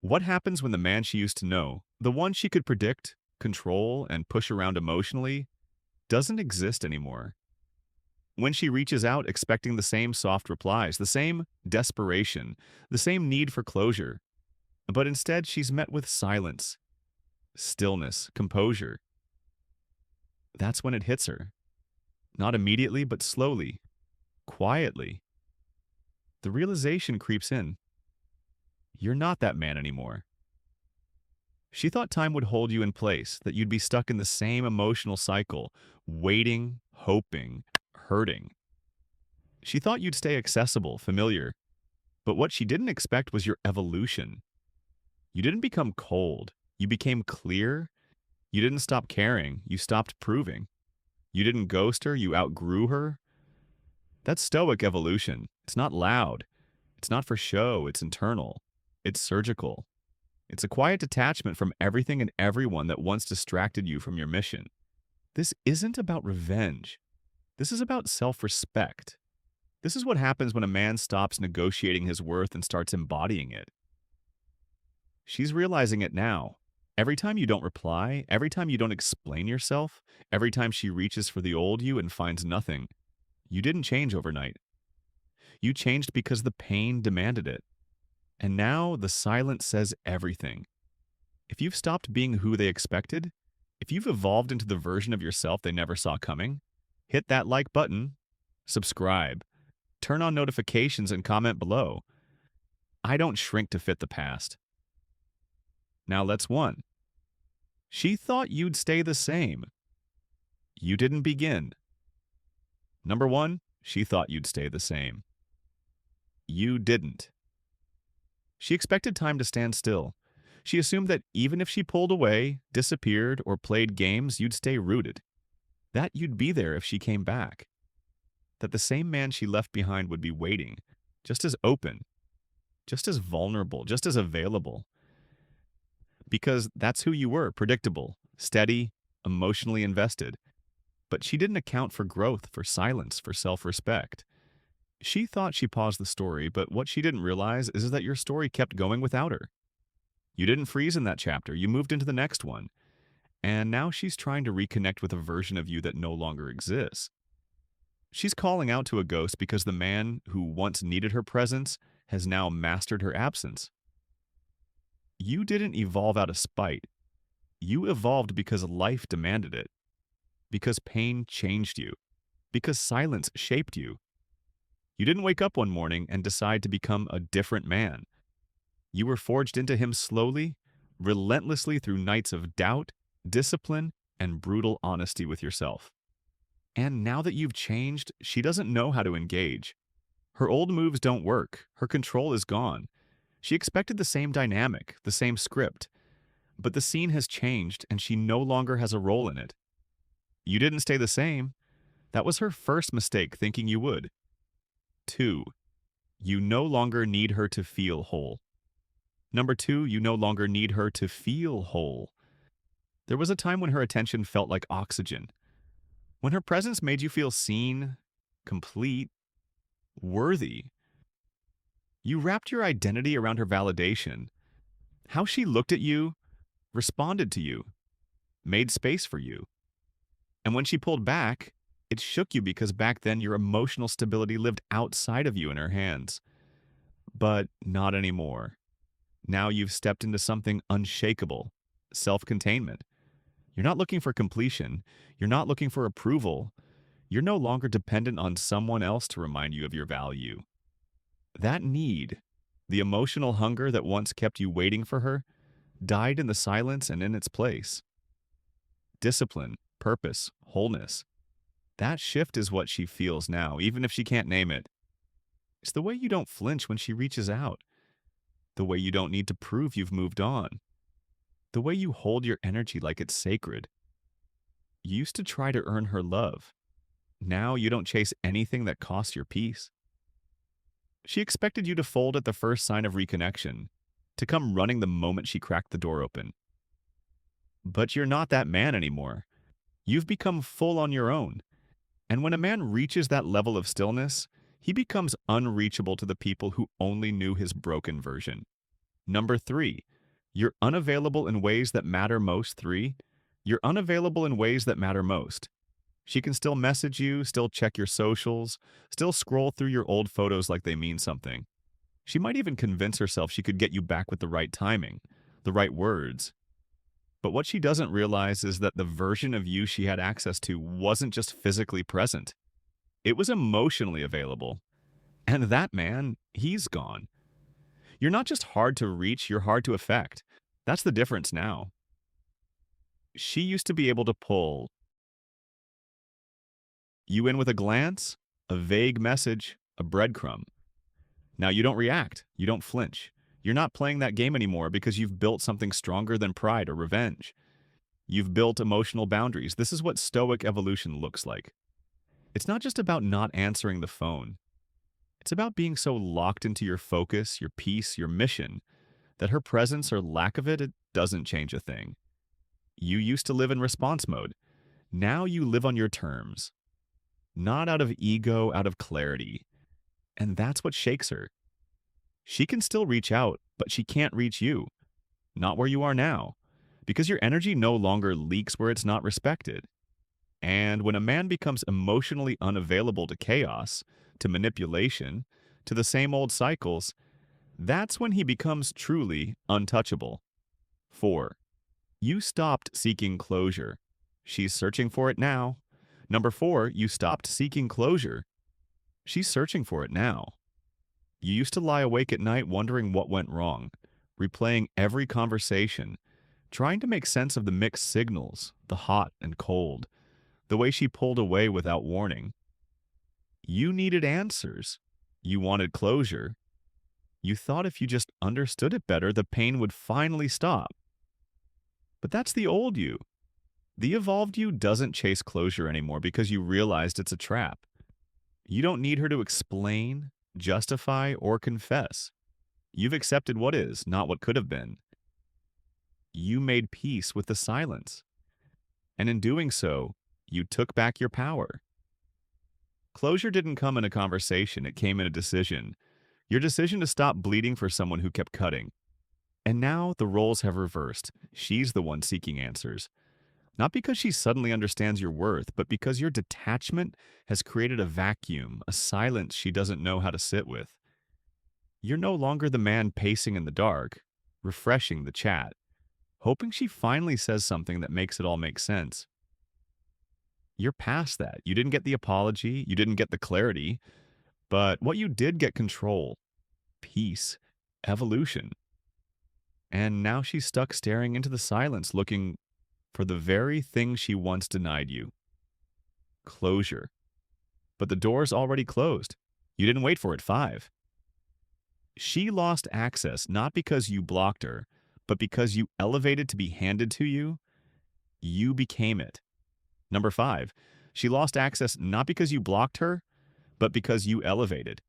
What happens when the man she used to know, the one she could predict, control, and push around emotionally, doesn't exist anymore? When she reaches out expecting the same soft replies, the same desperation, the same need for closure, but instead she's met with silence, stillness, composure, that's when it hits her. Not immediately, but slowly, quietly. The realization creeps in. You're not that man anymore. She thought time would hold you in place, that you'd be stuck in the same emotional cycle, waiting, hoping, hurting. She thought you'd stay accessible, familiar, but what she didn't expect was your evolution. You didn't become cold. You became clear. You didn't stop caring. You stopped proving. You didn't ghost her. You outgrew her. That's Stoic evolution. It's not loud. It's not for show. It's internal. It's surgical. It's a quiet detachment from everything and everyone that once distracted you from your mission. This isn't about revenge. This is about self-respect. This is what happens when a man stops negotiating his worth and starts embodying it. She's realizing it now. Every time you don't reply, every time you don't explain yourself, every time she reaches for the old you and finds nothing, you didn't change overnight. You changed because the pain demanded it. And now the silence says everything. If you've stopped being who they expected, if you've evolved into the version of yourself they never saw coming, hit that like button, subscribe, turn on notifications and comment below. I don't shrink to fit the past. Now let's one. She thought you'd stay the same. You didn't begin. Number one, she thought you'd stay the same. You didn't. She expected time to stand still. She assumed that even if she pulled away, disappeared, or played games, you'd stay rooted. That you'd be there if she came back. That the same man she left behind would be waiting, just as open, just as vulnerable, just as available. Because that's who you were, predictable, steady, emotionally invested. But she didn't account for growth, for silence, for self-respect. She thought she paused the story, but what she didn't realize is that your story kept going without her. You didn't freeze in that chapter, you moved into the next one. And now she's trying to reconnect with a version of you that no longer exists. She's calling out to a ghost because the man who once needed her presence has now mastered her absence. You didn't evolve out of spite. You evolved because life demanded it. Because pain changed you. Because silence shaped you. You didn't wake up one morning and decide to become a different man. You were forged into him slowly, relentlessly through nights of doubt, discipline, and brutal honesty with yourself. And now that you've changed, she doesn't know how to engage. Her old moves don't work. Her control is gone. She expected the same dynamic, the same script. But the scene has changed, and she no longer has a role in it. You didn't stay the same. That was her first mistake, thinking you would. 2. You no longer need her to feel whole. Number 2, you no longer need her to feel whole. There was a time when her attention felt like oxygen. When her presence made you feel seen, complete, worthy. You wrapped your identity around her validation. How she looked at you, responded to you, made space for you. And when she pulled back, it shook you because back then your emotional stability lived outside of you in her hands. But not anymore. Now you've stepped into something unshakable, self-containment. You're not looking for completion. You're not looking for approval. You're no longer dependent on someone else to remind you of your value. That need, the emotional hunger that once kept you waiting for her, died in the silence and in its place. Discipline, purpose, wholeness. That shift is what she feels now, even if she can't name it. It's the way you don't flinch when she reaches out. The way you don't need to prove you've moved on. The way you hold your energy like it's sacred. You used to try to earn her love. Now you don't chase anything that costs your peace. She expected you to fold at the first sign of reconnection, to come running the moment she cracked the door open. But you're not that man anymore. You've become full on your own. And when a man reaches that level of stillness, he becomes unreachable to the people who only knew his broken version. Number 3, You're unavailable in ways that matter most. 3. You're unavailable in ways that matter most. She can still message you, still check your socials, still scroll through your old photos like they mean something. She might even convince herself she could get you back with the right timing, the right words. But what she doesn't realize is that the version of you she had access to wasn't just physically present. It was emotionally available. And that man, he's gone. You're not just hard to reach, you're hard to affect. That's the difference now. She used to be able to pull you in with a glance, a vague message, a breadcrumb. Now you don't react, you don't flinch. You're not playing that game anymore because you've built something stronger than pride or revenge. You've built emotional boundaries. This is what Stoic evolution looks like. It's not just about not answering the phone. It's about being so locked into your focus, your peace, your mission, that her presence or lack of it doesn't change a thing. You used to live in response mode. Now you live on your terms. Not out of ego, out of clarity. And that's what shakes her. She can still reach out, but she can't reach you. Not where you are now. Because your energy no longer leaks where it's not respected. And when a man becomes emotionally unavailable to chaos, to manipulation, to the same old cycles, that's when he becomes truly untouchable. 4. You stopped seeking closure. She's searching for it now. Number 4, you stopped seeking closure. She's searching for it now. You used to lie awake at night wondering what went wrong, replaying every conversation, trying to make sense of the mixed signals, the hot and cold, the way she pulled away without warning. You needed answers. You wanted closure. You thought if you just understood it better, the pain would finally stop. But that's the old you. The evolved you doesn't chase closure anymore because you realized it's a trap. You don't need her to explain, justify, or confess. You've accepted what is, not what could have been. You made peace with the silence. And in doing so, you took back your power. Closure didn't come in a conversation, it came in a decision. Your decision to stop bleeding for someone who kept cutting. And now the roles have reversed. She's the one seeking answers. Not because she suddenly understands your worth, but because your detachment has created a vacuum, a silence she doesn't know how to sit with. You're no longer the man pacing in the dark, refreshing the chat, hoping she finally says something that makes it all make sense. You're past that. You didn't get the apology, you didn't get the clarity, but what you did get control, peace, evolution. And now she's stuck staring into the silence, looking for the very thing she once denied you. Closure. But the door's already closed. You didn't wait for it. 5. She lost access not because you blocked her, but because you elevated to be handed to you. You became it. Number 5. She lost access not because you blocked her, but because you elevated.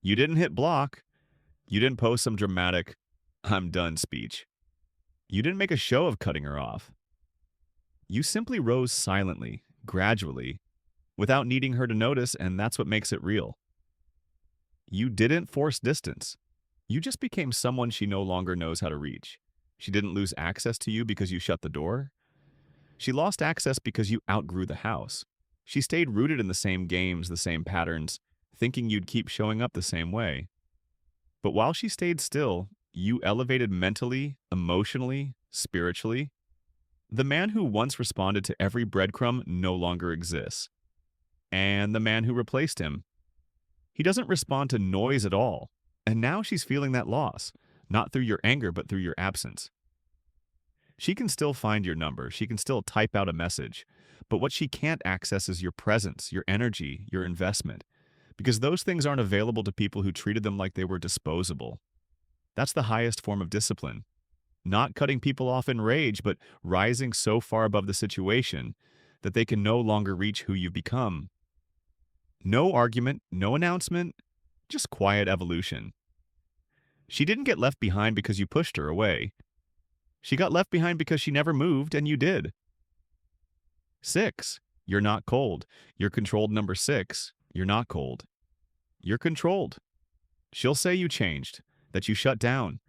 You didn't hit block. You didn't post some dramatic, "I'm done" speech. You didn't make a show of cutting her off. You simply rose silently, gradually, without needing her to notice, and that's what makes it real. You didn't force distance. You just became someone she no longer knows how to reach. She didn't lose access to you because you shut the door. She lost access because you outgrew the house. She stayed rooted in the same games, the same patterns, thinking you'd keep showing up the same way. But while she stayed still, you elevated mentally, emotionally, spiritually. The man who once responded to every breadcrumb no longer exists. And the man who replaced him, he doesn't respond to noise at all. And now she's feeling that loss, not through your anger, but through your absence. She can still find your number, she can still type out a message, but what she can't access is your presence, your energy, your investment, because those things aren't available to people who treated them like they were disposable. That's the highest form of discipline. Not cutting people off in rage, but rising so far above the situation that they can no longer reach who you've become. No argument, no announcement, just quiet evolution. She didn't get left behind because you pushed her away. She got left behind because she never moved, and you did. 6. You're not cold. You're controlled. Number 6. You're not cold. You're controlled. She'll say you changed, that you shut down.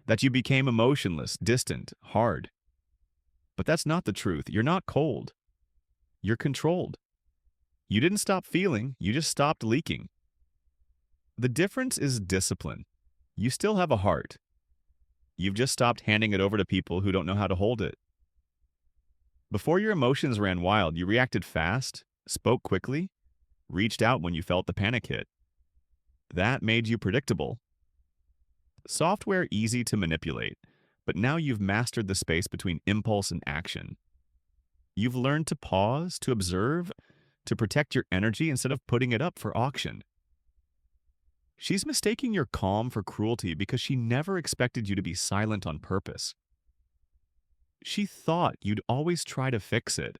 that you became emotionless, distant, hard. But that's not the truth. You're not cold. You're controlled. You didn't stop feeling, you just stopped leaking. The difference is discipline. You still have a heart. You've just stopped handing it over to people who don't know how to hold it. Before your emotions ran wild, you reacted fast, spoke quickly, reached out when you felt the panic hit. That made you predictable. Software easy to manipulate, but now you've mastered the space between impulse and action. You've learned to pause, to observe, to protect your energy instead of putting it up for auction. She's mistaking your calm for cruelty because she never expected you to be silent on purpose. She thought you'd always try to fix it,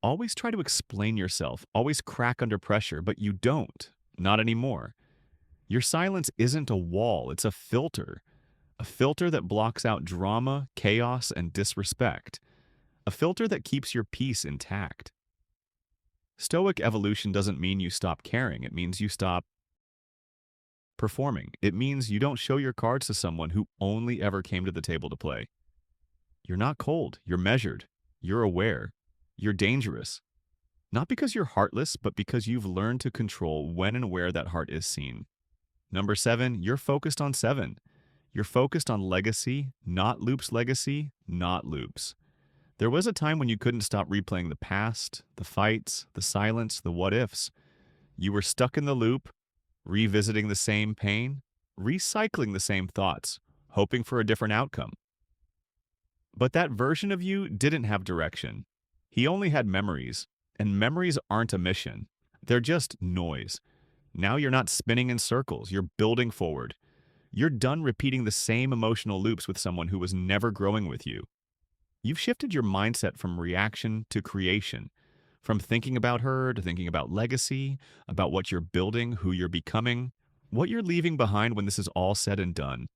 always try to explain yourself, always crack under pressure, but you don't. Not anymore. Your silence isn't a wall, it's a filter that blocks out drama, chaos, and disrespect, a filter that keeps your peace intact. Stoic evolution doesn't mean you stop caring, it means you stop performing. It means you don't show your cards to someone who only ever came to the table to play. You're not cold, you're measured, you're aware, you're dangerous. Not because you're heartless, but because you've learned to control when and where that heart is seen. Number 7, you're focused on 7. You're focused on legacy, not Loop's legacy, not Loop's. There was a time when you couldn't stop replaying the past, the fights, the silence, the what-ifs. You were stuck in the loop, revisiting the same pain, recycling the same thoughts, hoping for a different outcome. But that version of you didn't have direction. He only had memories, and memories aren't a mission. They're just noise. Now you're not spinning in circles, you're building forward. You're done repeating the same emotional loops with someone who was never growing with you. You've shifted your mindset from reaction to creation, from thinking about her to thinking about legacy, about what you're building, who you're becoming, what you're leaving behind when this is all said and done.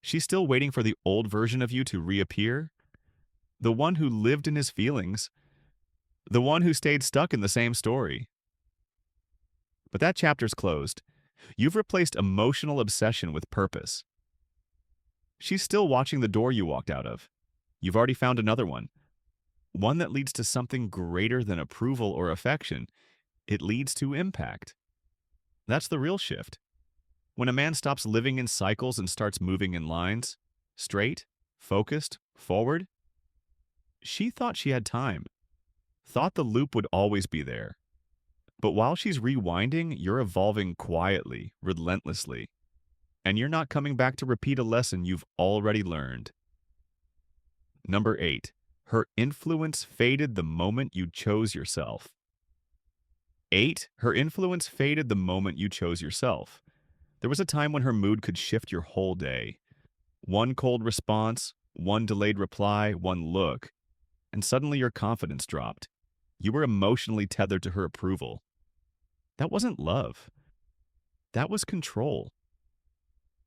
She's still waiting for the old version of you to reappear, the one who lived in his feelings, the one who stayed stuck in the same story. But that chapter's closed. You've replaced emotional obsession with purpose. She's still watching the door you walked out of. You've already found another one that leads to something greater than approval or affection. It leads to impact. That's the real shift. When a man stops living in cycles and starts moving in lines, straight, focused, forward, she thought she had time, thought the loop would always be there. But while she's rewinding, you're evolving quietly, relentlessly. And you're not coming back to repeat a lesson you've already learned. Number 8, her influence faded the moment you chose yourself. 8, her influence faded the moment you chose yourself. There was a time when her mood could shift your whole day. One cold response, one delayed reply, one look, and suddenly your confidence dropped. You were emotionally tethered to her approval. That wasn't love. That was control.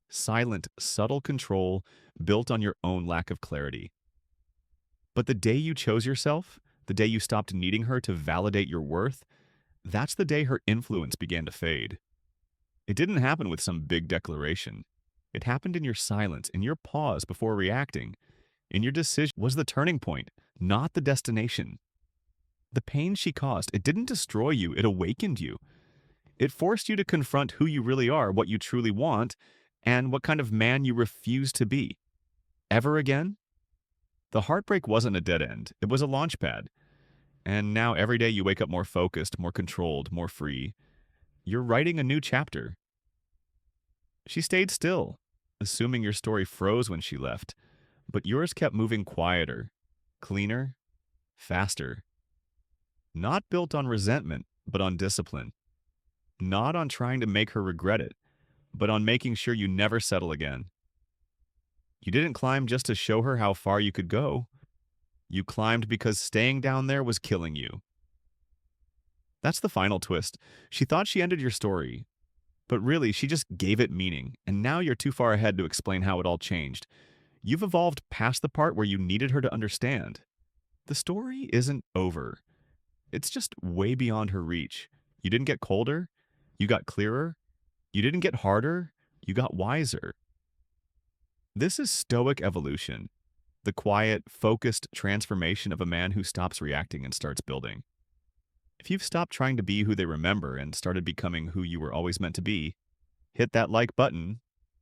Silent, subtle control built on your own lack of clarity. But the day you chose yourself, the day you stopped needing her to validate your worth, that's the day her influence began to fade. It didn't happen with some big declaration. It happened in your silence, in your pause before reacting. In your decision was the turning point, not the destination. The pain she caused, it didn't destroy you, it awakened you. It forced you to confront who you really are, what you truly want, and what kind of man you refuse to be. Ever again? The heartbreak wasn't a dead end, it was a launch pad. And now every day you wake up more focused, more controlled, more free. You're writing a new chapter. She stayed still, assuming your story froze when she left, but yours kept moving quieter, cleaner, faster. Not built on resentment, but on discipline. Not on trying to make her regret it, but on making sure you never settle again. You didn't climb just to show her how far you could go. You climbed because staying down there was killing you. That's the final twist. She thought she ended your story, but really she just gave it meaning, and now you're too far ahead to explain how it all changed. You've evolved past the part where you needed her to understand. The story isn't over. It's just way beyond her reach. You didn't get colder. You got clearer. You didn't get harder. You got wiser. This is Stoic evolution, the quiet, focused transformation of a man who stops reacting and starts building. If you've stopped trying to be who they remember and started becoming who you were always meant to be, hit that like button,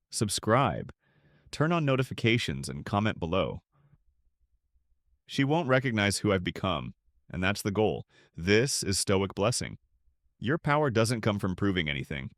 subscribe, turn on notifications, and comment below. She won't recognize who I've become, and that's the goal. This is Stoic blessing. Your power doesn't come from proving anything.